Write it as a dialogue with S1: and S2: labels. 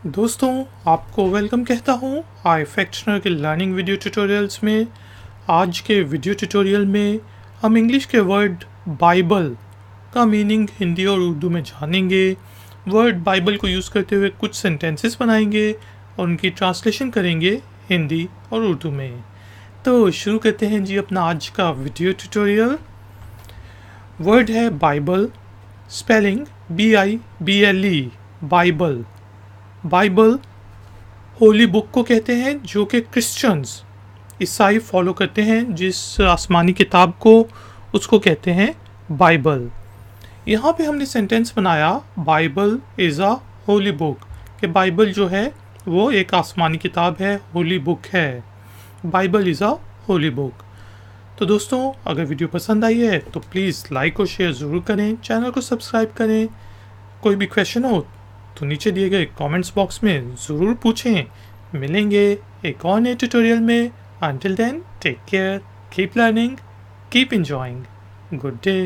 S1: दोस्तों, आपको वेलकम कहता हूँ iFactioner के लर्निंग वीडियो ट्यूटोरियल्स में। आज के वीडियो ट्यूटोरियल में हम इंग्लिश के वर्ड बाइबल का मीनिंग हिंदी और उर्दू में जानेंगे। वर्ड बाइबल को यूज़ करते हुए कुछ सेंटेंसेस बनाएंगे और उनकी ट्रांसलेशन करेंगे हिंदी और उर्दू में। तो शुरू करते हैं जी अपना आज का वीडियो ट्यूटोरियल। वर्ड है Bible, spelling BIBLE, Bible. Bible Holi book को कहते हैं जो कि क्रिश्चियंस ईसाई फॉलो करते हैं। जिस आसमानी किताब को उसको कहते हैं बाइबल। यहाँ पे हमने सेंटेंस बनाया Bible is a Holi book, कि बाइबल जो है वो एक आसमानी किताब है, होली बुक है। Bible is a Holi book. तो दोस्तों, अगर वीडियो पसंद आई है तो प्लीज़ लाइक और शेयर ज़रूर करें, चैनल को सब्सक्राइब करें। कोई भी क्वेश्चन हो तो नीचे दिए गए कमेंट्स बॉक्स में ज़रूर पूछें। मिलेंगे एक और नए ट्यूटोरियल में। Until then, take care, keep learning, keep enjoying. Good day.